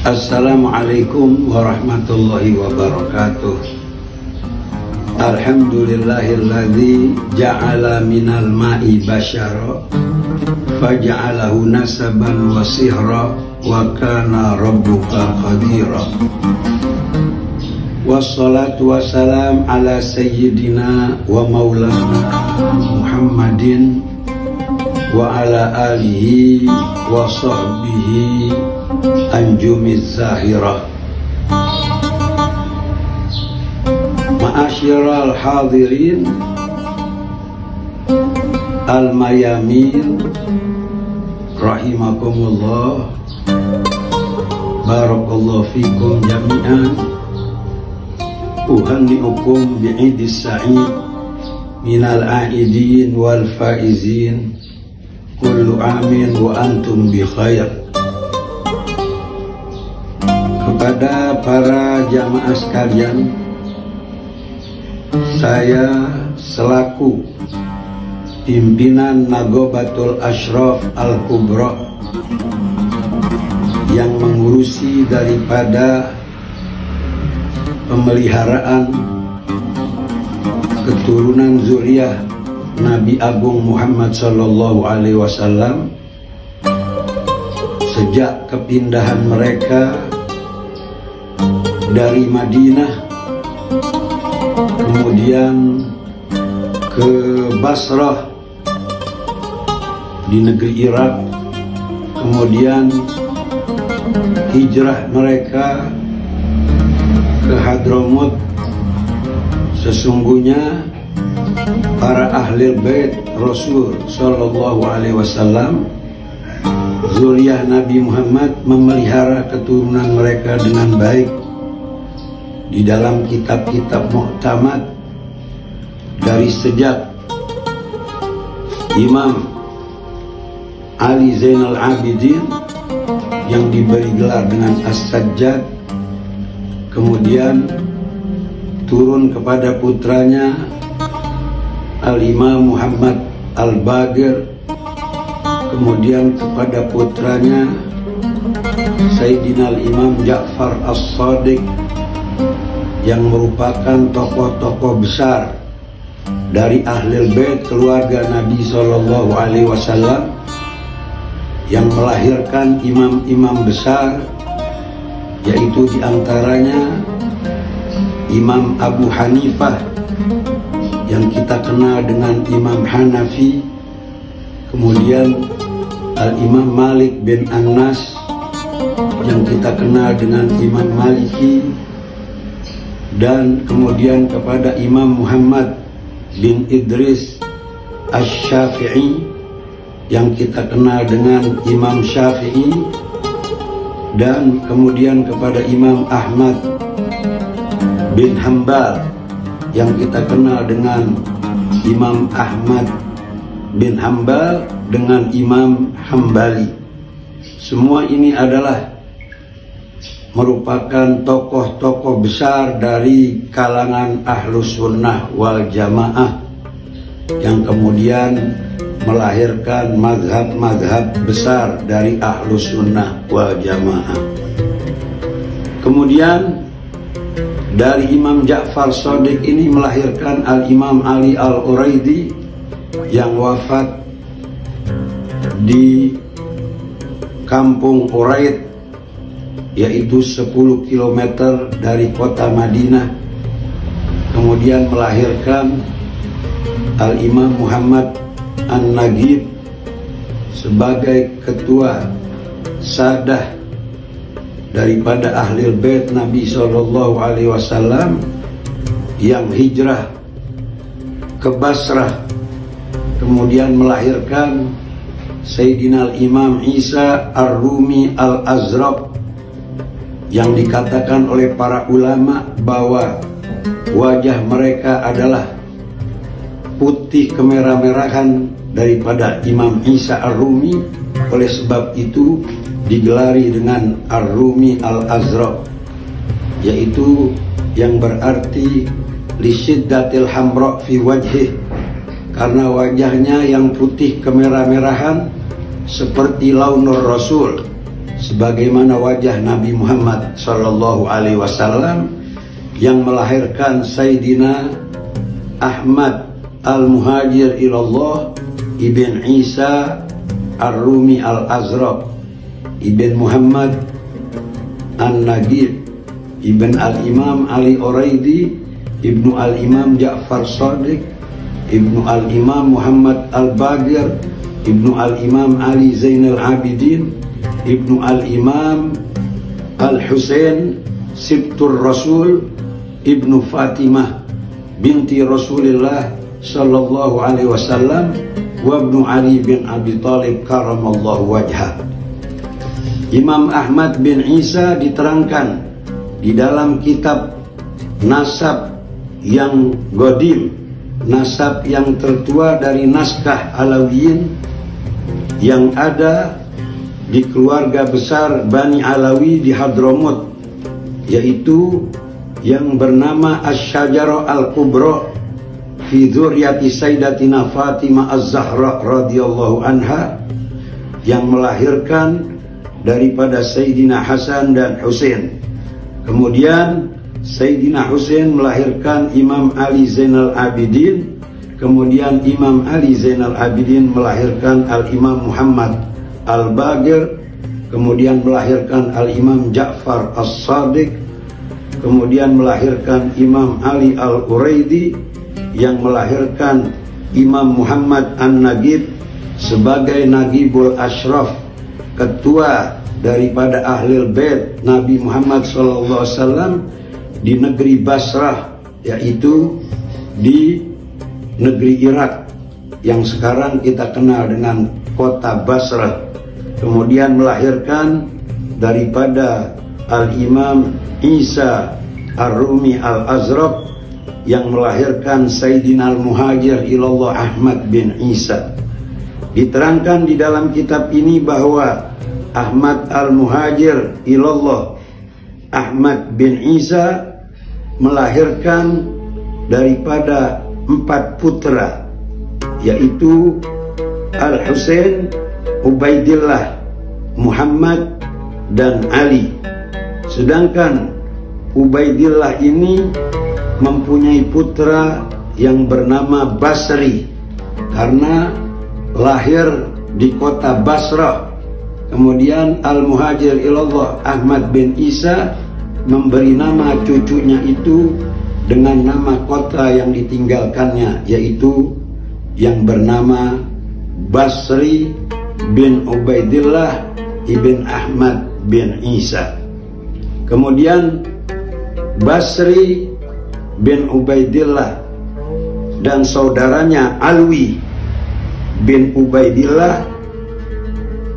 Assalamualaikum warahmatullahi wabarakatuh. Alhamdulillahilladzi ja'ala minal ma'i basyara faja'alahu nasaban wa sihra wa kana rabbuka qadira. Wassalatu wassalam ala sayyidina wa maulana Muhammadin wa ala alihi wa sahbihi anjumiz zahirah. Ma'asyiral hadirin al-mayamin rahimakumullah, barakallahu fikum jami'an. Uhanni'ukum bi'idis sa'id minal a'idin wal faizin, kullu amin wa antum bi khair. Kepada para jamaah sekalian, saya selaku pimpinan Nagobatul Ashraf Al-Kubra yang mengurusi daripada pemeliharaan keturunan zuriyah Nabi Agung Muhammad Sallallahu Alaihi Wasallam sejak kepindahan mereka dari Madinah kemudian ke Basrah di negeri Irak, kemudian hijrah mereka ke Hadramut. Sesungguhnya para ahli bait Rasul Sallallahu Alaihi Wasallam, zuriyah Nabi Muhammad, memelihara keturunan mereka dengan baik. Di dalam kitab-kitab muktamad dari sejak Imam Ali Zainal Abidin yang diberi gelar dengan As-Sajjad, kemudian turun kepada putranya Al-Imam Muhammad Al-Baqir, kemudian kepada putranya Sayyidina Al-Imam Ja'far As-Sadiq yang merupakan tokoh-tokoh besar dari Ahlul Bait keluarga Nabi Sallallahu Alaihi Wasallam yang melahirkan imam-imam besar, yaitu diantaranya Imam Abu Hanifah yang kita kenal dengan Imam Hanafi, kemudian Al-Imam Malik bin Anas yang kita kenal dengan Imam Maliki, dan kemudian kepada Imam Muhammad bin Idris Asy-Syafi'i yang kita kenal dengan Imam Syafi'i, dan kemudian kepada Imam Ahmad bin Hambal yang kita kenal dengan Imam Ahmad bin Hambal dengan Imam Hambali. Semua ini adalah merupakan tokoh-tokoh besar dari kalangan Ahlus Sunnah wal Jamaah yang kemudian melahirkan mazhab-mazhab besar dari Ahlus Sunnah wal Jamaah. Kemudian dari Imam Ja'far Shadiq ini melahirkan Al-Imam Ali Al-Uraidi yang wafat di kampung Uraid, yaitu 10 km dari kota Madinah. Kemudian melahirkan Al-Imam Muhammad An-Nagib sebagai ketua sadah daripada Ahlul Bait Nabi Sallallahu Alaihi Wasallam yang hijrah ke Basrah, kemudian melahirkan Sayyidina Al-Imam Isa Ar-Rumi Al-Azraq yang dikatakan oleh para ulama bahwa wajah mereka adalah putih kemerah-merahan daripada Imam Isa Ar-Rumi. Oleh sebab itu digelari dengan Ar-Rumi Al-Azraq, yaitu yang berarti lisyiddatil hamra fi wajhih, karena wajahnya yang putih kemerah-merahan seperti launur Rasul sebagaimana wajah Nabi Muhammad sallallahu alaihi wasallam yang melahirkan Sayyidina Ahmad al-Muhajir ilallah ibn Isa ar-Rumi al-Azraq ibn Muhammad an-Nagib ibn al-Imam Ali Uraidi ibnu al-Imam Ja'far Shadiq ibnu al-Imam Muhammad al-Bagir ibnu al-Imam Ali Zainal Abidin ibnu al-Imam al-Husain Sibtur Rasul ibnu Fatimah binti Rasulillah sallallahu alaihi wasallam wa ibnu Ali bin Abi Thalib karamallahu wajhah. Imam Ahmad bin Isa diterangkan di dalam kitab nasab yang godim, nasab yang tertua dari naskah Alawiyin yang ada di keluarga besar Bani Alawi di Hadramut, yaitu yang bernama Asy-Syajarah Al-Kubra fi dzurriyyati Sayyidatina Fatimah Az-Zahra radhiyallahu anha, yang melahirkan daripada Sayyidina Hasan dan Husain. Kemudian Sayyidina Husain melahirkan Imam Ali Zainal Abidin. Kemudian Imam Ali Zainal Abidin melahirkan Al-Imam Muhammad Al-Bagir. Kemudian melahirkan Al-Imam Ja'far As-Shadiq. Kemudian melahirkan Imam Ali Al-Uraidi yang melahirkan Imam Muhammad An-Nagib sebagai Nagibul Ashraf, ketua daripada Ahlul Bait Nabi Muhammad SAW di negeri Basrah, yaitu di negeri Irak yang sekarang kita kenal dengan kota Basrah. Kemudian melahirkan daripada Al-Imam Isa Ar-Rumi Al-Azraq yang melahirkan Sayyidina Al-Muhajir ilallah Ahmad bin Isa. Diterangkan di dalam kitab ini bahwa Ahmad Al-Muhajir ilallah Ahmad bin Isa melahirkan daripada 4 putra, yaitu Al-Husain, Ubaidillah, Muhammad, dan Ali. Sedangkan Ubaidillah ini mempunyai putra yang bernama Basri karena lahir di kota Basrah. Kemudian Al-Muhajir ilallah Ahmad bin Isa memberi nama cucunya itu dengan nama kota yang ditinggalkannya, yaitu yang bernama Basri bin Ubaidillah ibn Ahmad bin Isa. Kemudian Basri bin Ubaidillah dan saudaranya Alwi bin Ubaidillah,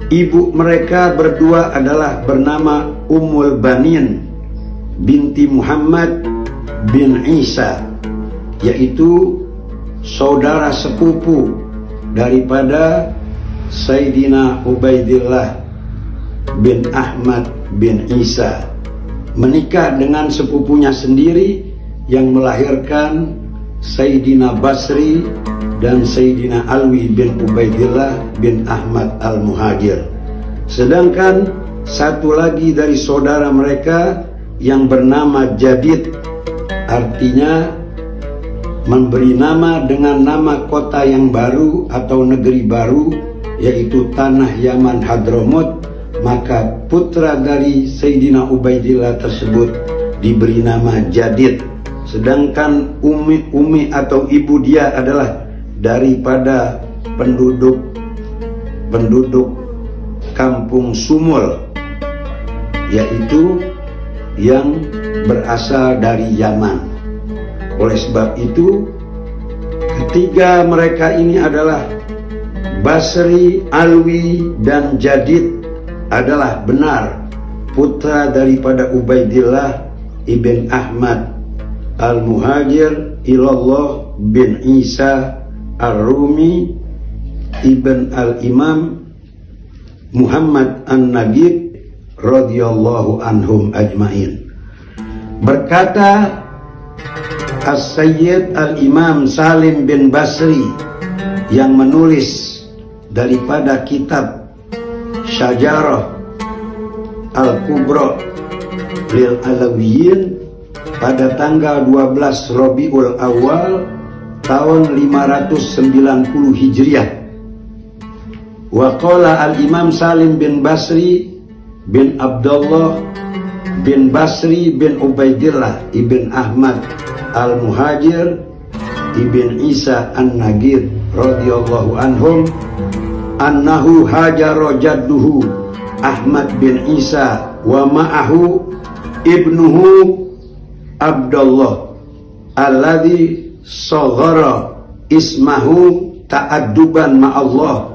ibu mereka berdua adalah bernama Ummul Banin binti Muhammad bin Isa, yaitu saudara sepupu daripada Sayyidina Ubaidillah bin Ahmad bin Isa, menikah dengan sepupunya sendiri yang melahirkan Sayyidina Basri dan Sayyidina Alwi bin Ubaidillah bin Ahmad Al-Muhajir. Sedangkan satu lagi dari saudara mereka yang bernama Jadid, artinya memberi nama dengan nama kota yang baru atau negeri baru, yaitu tanah Yaman Hadramut, maka putra dari Sayyidina Ubaidillah tersebut diberi nama Jadid. Sedangkan Umi atau ibu dia adalah daripada penduduk kampung Sumul, yaitu yang berasal dari Yaman. Oleh sebab itu, ketiga mereka ini adalah Basri, Alwi, dan Jadid adalah benar putra daripada Ubaidillah ibn Ahmad Al-Muhajir ilallah bin Isa Ar-Rumi ibn Al-Imam Muhammad An-Nagib radhiyallahu anhum ajmain. Berkata As-Sayyid Al-Imam Salim bin Basri yang menulis daripada kitab Syajarah Al-Kubra lil Alawiyin pada tanggal 12 Rabiul Awal tahun 590 Hijriah. Wa qala al-Imam Salim bin Basri bin Abdullah bin Basri bin Ubaidillah ibn Ahmad al-Muhajir ibn Isa an-Nagir radhiyallahu anhum annahu hajara jadduhu Ahmad bin Isa wa ma'ahu ibnuhu Abdullah alladhi saghara ismahu ta'adduban ma'allah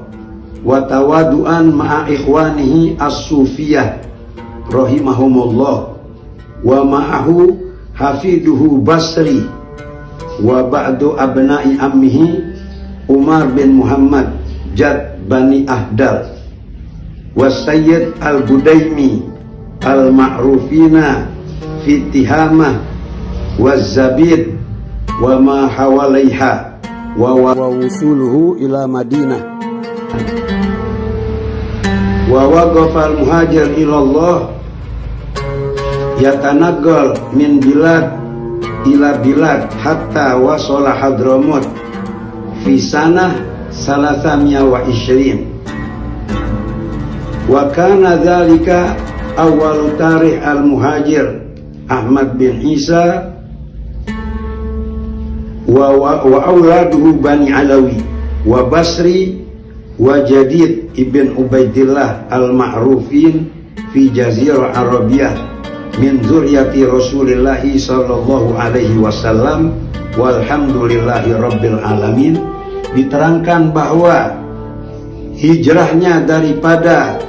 wa tawadu'an ma'a ikhwanihi as-sufiyah rahimahumullah wa ma'ahu hafiduhu Basri wa ba'du abna'i ammihi Umar bin Muhammad Jad Bani Ahdal wa Sayyid al-Budaimi al-ma'rufina fi Tihamah wa Zabid wa ma hawalaiha wa wusuluhu ila Madinah wa waqafa al-muhajir ilallah yatanaggal min bilad ila bilad hatta wasala Hadramut fi sanah 320 wa kana dhalika awal tarikh al-muhajir Ahmad bin Isa wa auladuhu Bani Alawi wa Basri wa Jadid ibn Ubaidillah al-ma'rufin fi Jazirah Arabiyah min zuriyati Rasulillah sallallahu alaihi wasallam walhamdulillahi rabbil alamin. Diterangkan bahwa hijrahnya daripada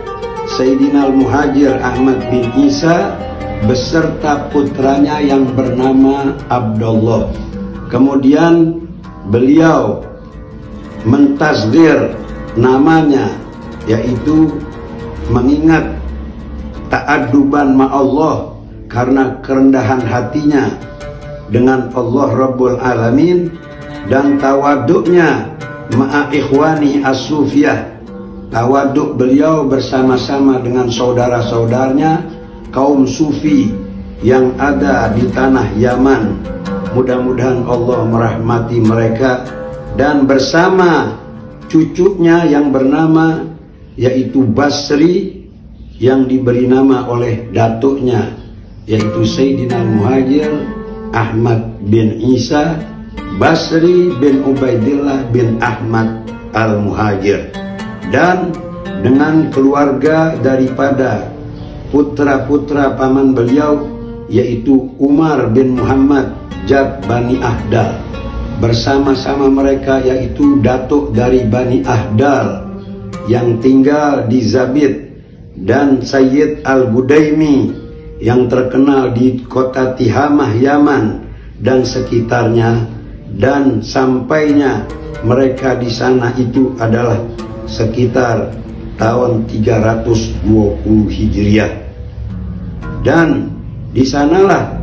Sayyidina al-Muhajir Ahmad bin Isa beserta putranya yang bernama Abdullah. Kemudian beliau mentazdir namanya, yaitu mengingat ta'adduban ma'allah karena kerendahan hatinya dengan Allah Rabbul Alamin, dan tawaduknya ma'a ikhwani as-sufiyah, tawaduk beliau bersama-sama dengan saudara-saudaranya kaum sufi yang ada di tanah Yaman. Mudah-mudahan Allah merahmati mereka, dan bersama cucunya yang bernama yaitu Basri yang diberi nama oleh datuknya yaitu Sayyidina Muhajir Ahmad bin Isa Basri bin Ubaidillah bin Ahmad al-Muhajir, dan dengan keluarga daripada putra-putra paman beliau yaitu Umar bin Muhammad Jad Bani Ahdal. Bersama-sama mereka yaitu datuk dari Bani Ahdal yang tinggal di Zabid, dan Sayyid al-Budaimi yang terkenal di kota Tihamah Yaman dan sekitarnya, dan sampainya mereka di sana itu adalah sekitar tahun 320 Hijriah. Dan di sanalah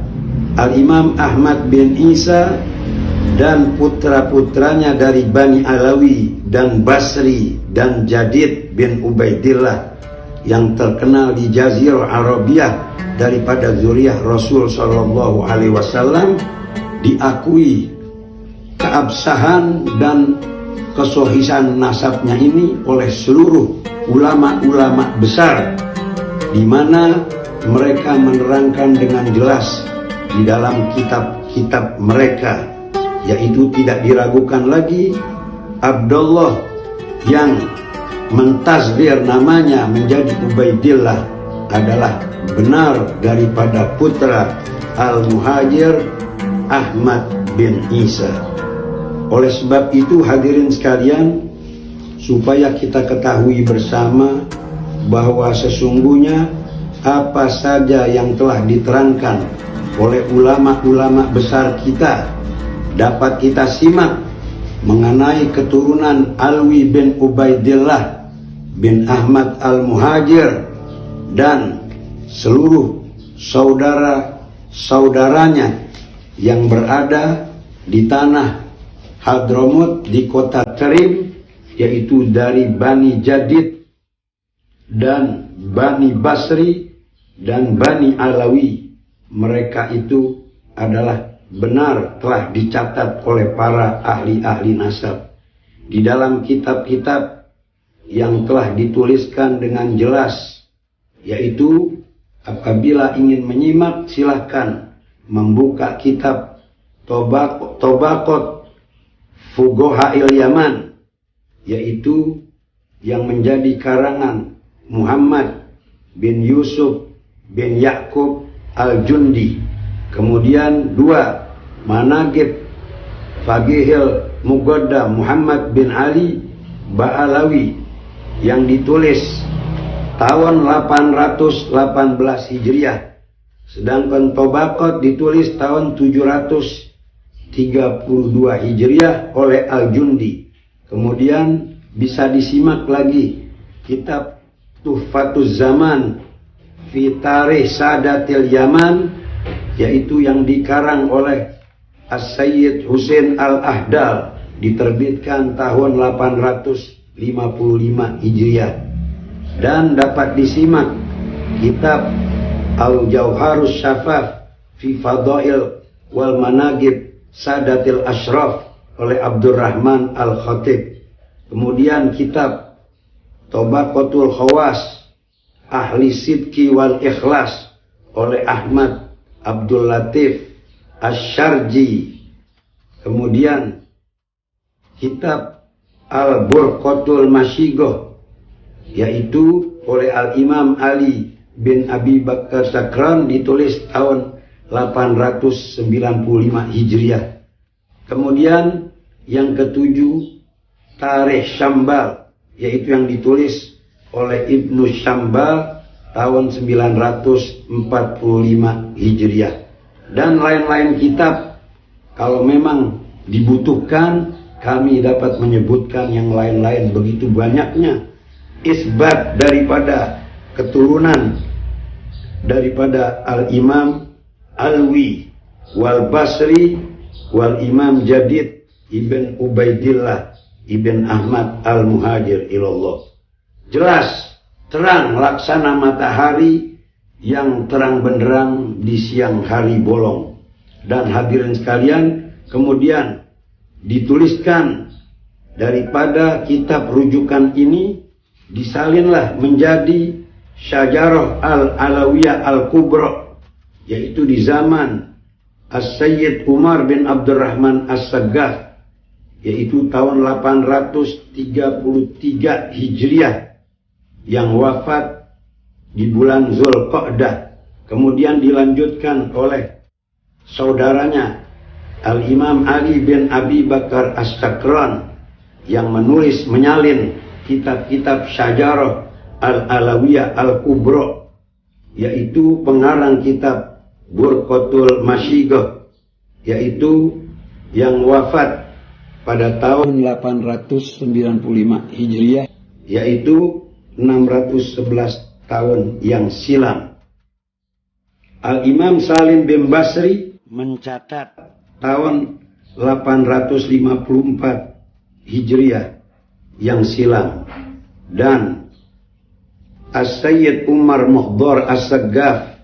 Al-Imam Ahmad bin Isa dan putra-putranya dari Bani Alawi dan Basri dan Jadid bin Ubaidillah yang terkenal di Jazirah Arabiyah daripada zuriyah Rasul sallallahu alaihi wasallam diakui keabsahan dan kesohisan nasabnya ini oleh seluruh ulama-ulama besar, di mana mereka menerangkan dengan jelas di dalam kitab-kitab mereka, yaitu tidak diragukan lagi Abdullah yang mentazdir namanya menjadi Ubaidillah adalah benar daripada putra Al-Muhajir Ahmad bin Isa. Oleh sebab itu hadirin sekalian, supaya kita ketahui bersama bahwa sesungguhnya apa saja yang telah diterangkan oleh ulama-ulama besar kita dapat kita simak mengenai keturunan Alwi bin Ubaidillah bin Ahmad al-Muhajir dan seluruh saudara-saudaranya yang berada di tanah Hadramut di kota Tarim, yaitu dari Bani Jadid dan Bani Basri dan Bani Alawi, mereka itu adalah benar telah dicatat oleh para ahli-ahli nasab di dalam kitab-kitab yang telah dituliskan dengan jelas, yaitu apabila ingin menyimak silahkan membuka kitab Tobaqot Fuqaha'il Yaman, yaitu yang menjadi karangan Muhammad bin Yusuf bin Ya'qub al-Jundi. Kemudian 2 Manaqib Faqihil Muqaddam Muhammad bin Ali Ba'alawi yang ditulis tahun 818 Hijriah, sedangkan Tobaqot ditulis tahun 732 Hijriah oleh Al-Jundi. Kemudian bisa disimak lagi kitab Tuhfatuz Zaman fi Tarikh Sadatil Yaman, yaitu yang dikarang oleh As-Sayyid Husain Al-Ahdal, diterbitkan tahun 855 Hijriah. Dan dapat disimak kitab Al-Jauharus Syafaf fi Fadail wal Manaqib Sadatil Ashraf oleh Abdurrahman Al-Khatib. Kemudian kitab Tobaqatul Khawas Ahli Sidqi wal Ikhlas oleh Ahmad Abdul Latif Asy-Syarji. Kemudian kitab Al-Burqatul Masyigoh, yaitu oleh Al-Imam Ali bin Abi Bakar Sakran, ditulis tahun 895 Hijriah. Kemudian yang ketujuh Tarikh Syambal, yaitu yang ditulis oleh Ibnu Syambal tahun 945 Hijriah. Dan lain-lain kitab, kalau memang dibutuhkan kami dapat menyebutkan yang lain-lain, begitu banyaknya isbat daripada keturunan daripada Al-Imam Alwi wal Basri wal Imam Jadid Ibn Ubaidillah Ibn Ahmad Al-Muhajir ilallah. Jelas, terang laksana matahari yang terang benderang di siang hari bolong. Dan hadirin sekalian, kemudian dituliskan daripada kitab rujukan ini, disalinlah menjadi Syajarah Al-Alawiyah Al-Kubra, yaitu di zaman As-Sayyid Umar bin Abdurrahman As-Saggaf, yaitu tahun 833 Hijriah, yang wafat di bulan Zulqa'dah. Kemudian dilanjutkan oleh saudaranya Al-Imam Ali bin Abi Bakar As-Sakran, yang menulis menyalin kitab-kitab Syajarah Al-Alawiyah Al-Kubra, yaitu pengarang kitab Burqatul Masyigoh, yaitu yang wafat pada tahun 895 Hijriah, yaitu 611 tahun yang silam. Al-Imam Salim bin Basri mencatat tahun 854 Hijriah yang silam. Dan As-Sayyid Umar Muhdar As-Saggaf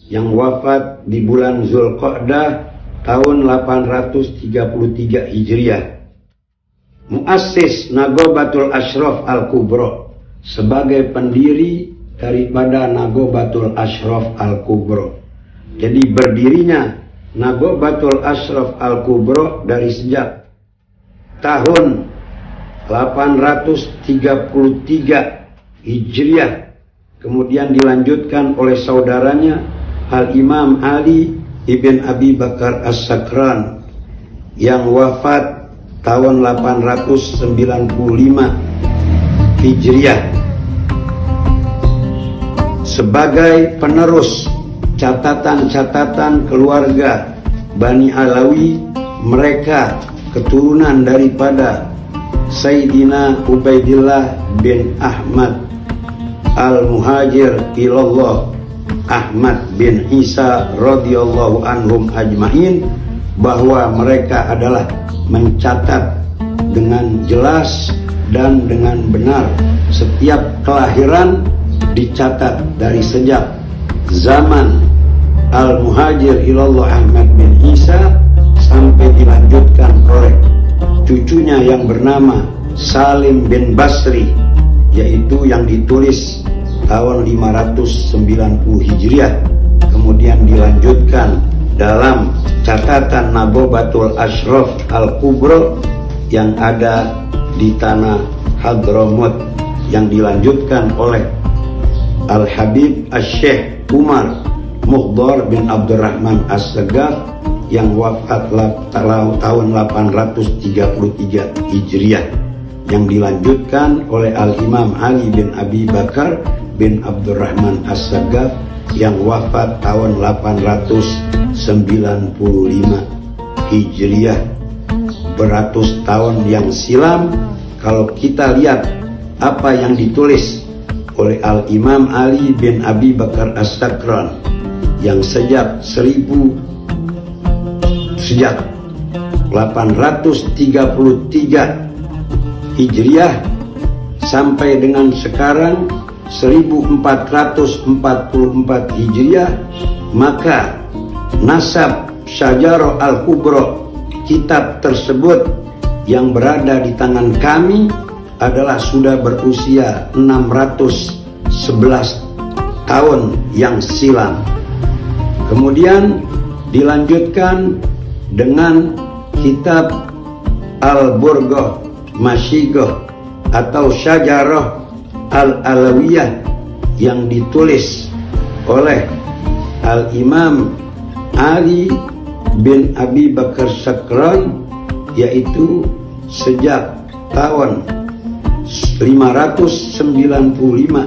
yang wafat di bulan Zulqa'dah tahun 833 Hijriah. Muassis Nagobatul Ashraf Al-Kubra, sebagai pendiri daripada Nagobatul Ashraf Al-Kubra. Jadi berdirinya Nagobatul Ashraf Al-Kubra dari sejak tahun 833 Hijriah, kemudian dilanjutkan oleh saudaranya Al-Imam Ali ibn Abi Bakar As-Sakran yang wafat tahun 895 Hijriah. Sebagai penerus catatan-catatan keluarga Bani Alawi, mereka keturunan daripada Sayyidina Ubaidillah bin Ahmad Al-Muhajir ilallah Ahmad bin Isa radhiyallahu anhum ajmain, bahwa mereka adalah mencatat dengan jelas dan dengan benar setiap kelahiran, dicatat dari sejak zaman Al-Muhajir ilallah Ahmad bin Isa sampai dilanjutkan oleh cucunya yang bernama Salim bin Basri, yaitu yang ditulis tahun 590 Hijriah, kemudian dilanjutkan dalam catatan Nagobatul Ashraf Al-Kubro yang ada di tanah Hadramut, yang dilanjutkan oleh Al-Habib Asy-Syaikh Umar Mukhdar bin Abdurrahman As-Segaf yang wafat tahun 833 Hijriah, yang dilanjutkan oleh Al-Imam Ali bin Abi Bakar bin Abdurrahman As-Segaf yang wafat tahun 895 Hijriah. Beratus tahun yang silam, kalau kita lihat apa yang ditulis oleh Al-Imam Ali bin Abi Bakar As-Sakran yang sejak 833 Hijriah sampai dengan sekarang 1444 Hijriah, maka nasab Syajarah Al-Kubra, kitab tersebut yang berada di tangan kami adalah sudah berusia 611 tahun yang silam. Kemudian dilanjutkan dengan kitab Al-Burghah Masyighah atau Syajarah Al-Alawiyah yang ditulis oleh Al-Imam Ali bin Abi Bakar Sakran, yaitu sejak tahun 595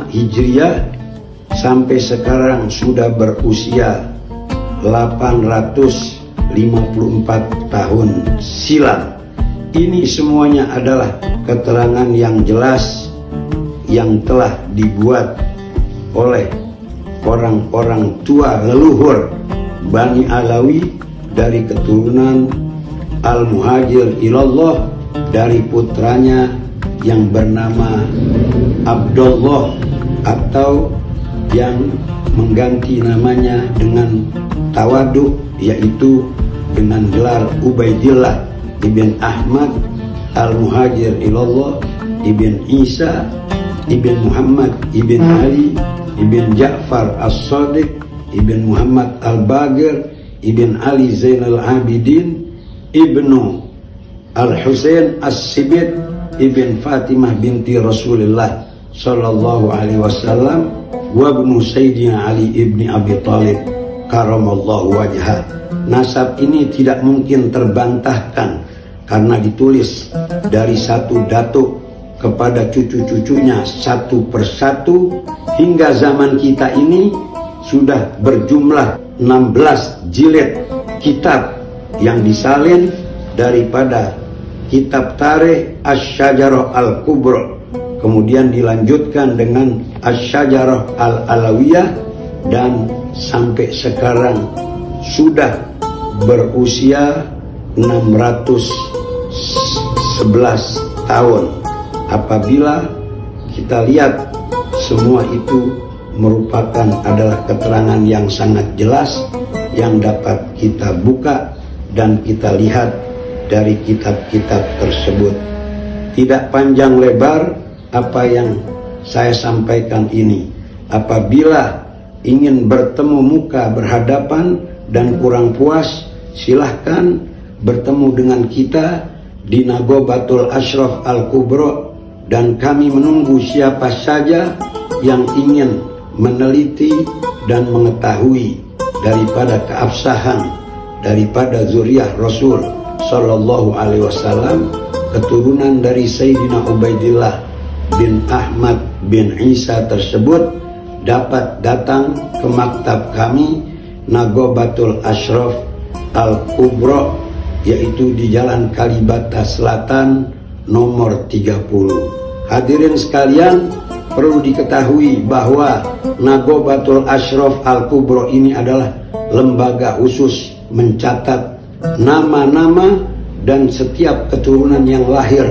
Hijriah sampai sekarang sudah berusia 854 tahun silam. Ini semuanya adalah keterangan yang jelas yang telah dibuat oleh orang-orang tua leluhur Bani Alawi dari keturunan Al-Muhajir ilallah, dari putranya yang bernama Abdullah atau yang mengganti namanya dengan tawaduk, yaitu dengan gelar Ubaidillah ibn Ahmad Al-Muhajir ilallah ibn Isa ibn Muhammad ibn Ali ibn Ja'far As-Sadiq ibn Muhammad Al-Bagir ibn Ali Zainal Abidin ibnu Al-Husain As-Sibit ibn Fatimah binti Rasulullah sallallahu alaihi wasallam wa ibnu Sayyidina Ali ibni Abi Talib karamallahu wajhah. Nasab ini tidak mungkin terbantahkan karena ditulis dari satu datuk kepada cucu-cucunya satu persatu hingga zaman kita ini sudah berjumlah 16 jilid kitab yang disalin daripada kitab Tarikh Asy-Syajarah Al-Kubra, kemudian dilanjutkan dengan Asy-Syajarah Al-Alawiyah, dan sampai sekarang sudah berusia 611 tahun. Apabila kita lihat semua itu merupakan adalah keterangan yang sangat jelas yang dapat kita buka dan kita lihat dari kitab-kitab tersebut. Tidak panjang lebar apa yang saya sampaikan ini. Apabila ingin bertemu muka berhadapan dan kurang puas, silahkan bertemu dengan kita di Nagobatul Ashraf Al-Kubra, dan kami menunggu siapa saja yang ingin meneliti dan mengetahui daripada keabsahan daripada zuriyah Rasul sallallahu alaihi wasallam, keturunan dari Sayyidina Ubaidillah bin Ahmad bin Isa tersebut, dapat datang ke maktab kami Nagobatul Ashraf Al-Kubra, yaitu di Jalan Kalibata Selatan nomor 30. Hadirin sekalian, perlu diketahui bahwa Nagobatul Ashraf Al-Kubra ini adalah lembaga khusus mencatat nama-nama dan setiap keturunan yang lahir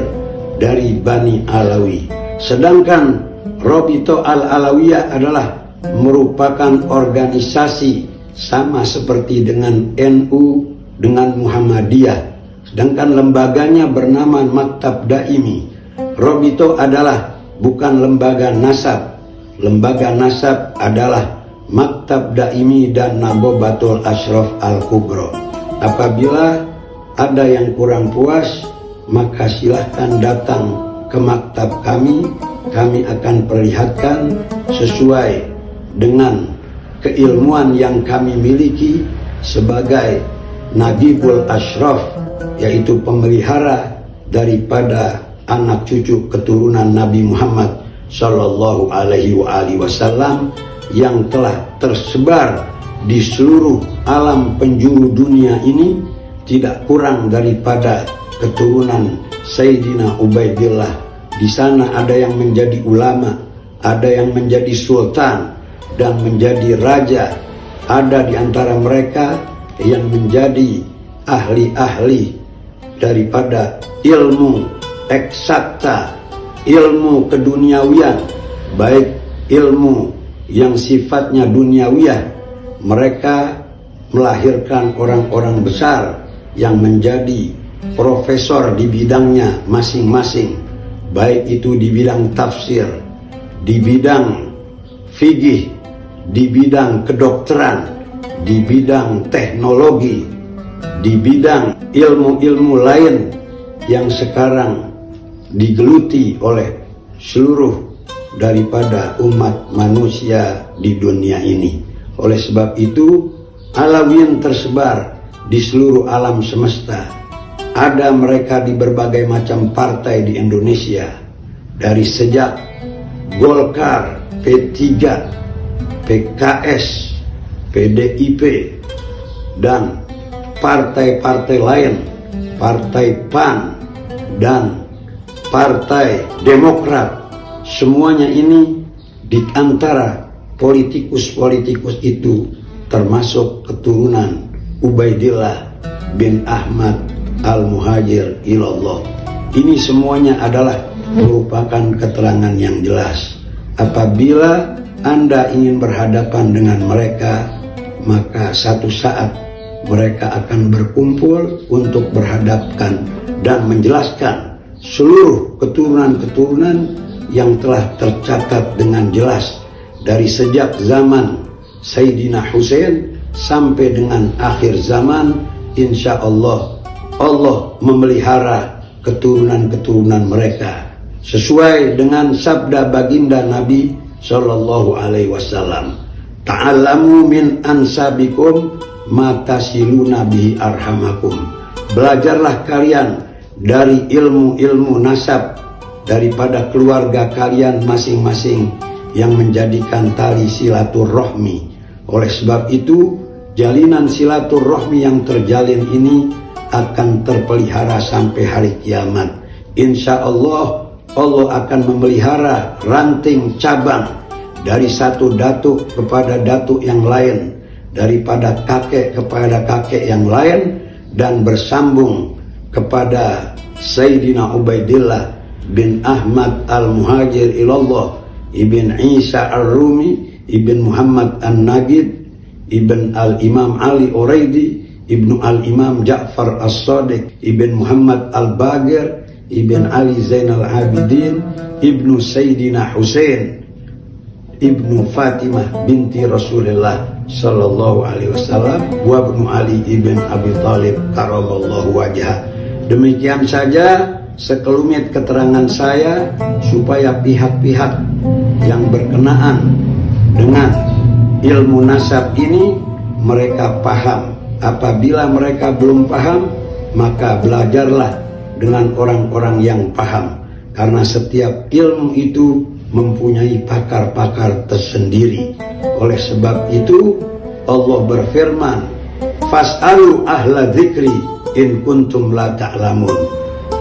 dari Bani Alawi. Sedangkan Rabithah Al-Alawiyah adalah merupakan organisasi sama seperti dengan NU, dengan Muhammadiyah, sedangkan lembaganya bernama Maktab Daimi. Robito adalah bukan lembaga nasab. Lembaga nasab adalah Maktab Daimi dan Nagobatul Ashraf Al-Kubro. Apabila ada yang kurang puas, maka silahkan datang ke maktab kami akan perlihatkan sesuai dengan keilmuan yang kami miliki sebagai Nagibul Ashraf, yaitu pemelihara daripada anak cucu keturunan Nabi Muhammad Sallallahu Alaihi Wasallam yang telah tersebar di seluruh alam penjuru dunia ini, tidak kurang daripada keturunan Sayyidina Ubaidillah. Di sana ada yang menjadi ulama, ada yang menjadi sultan dan menjadi raja, ada di antara mereka yang menjadi ahli-ahli daripada ilmu eksakta, ilmu keduniawian, baik ilmu yang sifatnya duniawiyah. Mereka melahirkan orang-orang besar yang menjadi profesor di bidangnya masing-masing, baik itu di bidang tafsir, di bidang fikih, di bidang kedokteran, di bidang teknologi, di bidang ilmu-ilmu lain yang sekarang digeluti oleh seluruh daripada umat manusia di dunia ini. Oleh sebab itu, Alawiyin tersebar di seluruh alam semesta. Ada mereka di berbagai macam partai di Indonesia, dari sejak Golkar, P3, PKS, PDIP, dan partai-partai lain, Partai PAN, dan Partai Demokrat. Semuanya ini di antara politikus-politikus itu termasuk keturunan Ubaidillah bin Ahmad Al-Muhajir ilallah. Ini semuanya adalah merupakan keterangan yang jelas. Apabila Anda ingin berhadapan dengan mereka, maka satu saat mereka akan berkumpul untuk berhadapkan dan menjelaskan seluruh keturunan-keturunan yang telah tercatat dengan jelas dari sejak zaman Sayyidina Husain sampai dengan akhir zaman. Insya Allah, Allah memelihara keturunan-keturunan mereka sesuai dengan sabda baginda Nabi Sallallahu Alaihi Wasallam, ta'alamu min ansabikum matasiluna bihi arhamakum. Belajarlah kalian dari ilmu-ilmu nasab daripada keluarga kalian masing-masing yang menjadikan tali silaturahmi. Oleh sebab itu, jalinan silaturahmi yang terjalin ini akan terpelihara sampai hari kiamat. Insya Allah, Allah akan memelihara ranting cabang dari satu datuk kepada datuk yang lain, daripada kakek kepada kakek yang lain, dan bersambung kepada Sayyidina Ubaidillah bin Ahmad Al-Muhajir ilallah, Ibn Isa Ar-Rumi, Ibn Muhammad An-Nagid, Ibn Al-Imam Ali Uraidi, Ibn Al-Imam Ja'far As-Sadiq, Ibn Muhammad Al-Bagir, Ibn Ali Zainal Abidin, Ibnu Sayyidina Husain, Ibnu Fatimah binti Rasulullah Sallallahu Alaihi Wasallam, wa Ibnu Ali Ibn Abi Talib karamallahu wajhah. Demikian saja sekelumit keterangan saya, supaya pihak-pihak yang berkenaan dengan ilmu nasab ini mereka paham. Apabila mereka belum paham, maka belajarlah dengan orang-orang yang paham, karena setiap ilmu itu mempunyai pakar-pakar tersendiri. Oleh sebab itu Allah berfirman, fas'alu ahla dzikri in kuntum la ta'lamun.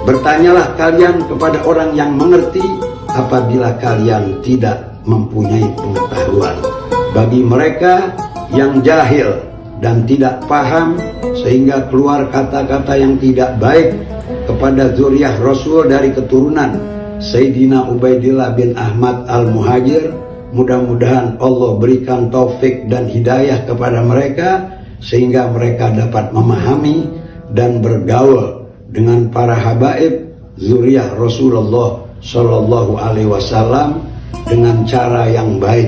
Bertanyalah kalian kepada orang yang mengerti apabila kalian tidak mempunyai pengetahuan. Bagi mereka yang jahil dan tidak paham sehingga keluar kata-kata yang tidak baik kepada zuriyah Rasul dari keturunan Sayyidina Ubaidillah bin Ahmad Al-Muhajir, mudah-mudahan Allah berikan taufik dan hidayah kepada mereka sehingga mereka dapat memahami dan bergaul dengan para habaib zuriyah Rasulullah Shallallahu Alaihi Wasallam dengan cara yang baik.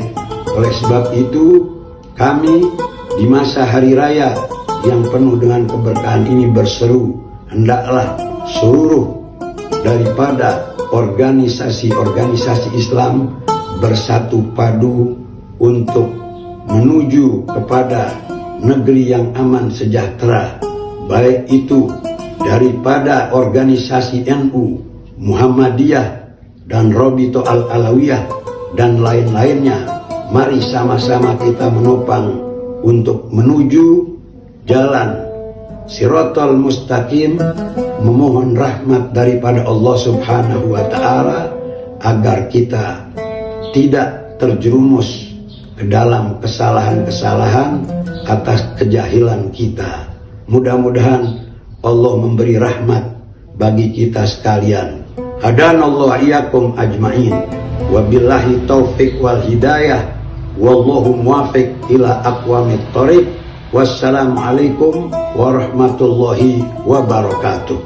Oleh sebab itu, kami di masa hari raya yang penuh dengan keberkahan ini berseru, hendaklah seluruh daripada organisasi-organisasi Islam bersatu padu untuk menuju kepada negeri yang aman sejahtera, baik itu daripada organisasi NU, Muhammadiyah, dan Robito Al-Alawiyah, dan lain-lainnya. Mari sama-sama kita menopang untuk menuju jalan Siratal Mustaqim, memohon rahmat daripada Allah Subhanahu wa Ta'ala agar kita tidak terjerumus ke dalam kesalahan-kesalahan atas kejahilan kita. Mudah-mudahan Allah memberi rahmat bagi kita sekalian. Hadanallahu iyyakum ajmain. Wabillahi taufik wal hidayah. Wallahu muwafiq ila aqwamit thoriq. Wassalamualaikum warahmatullahi wabarakatuh.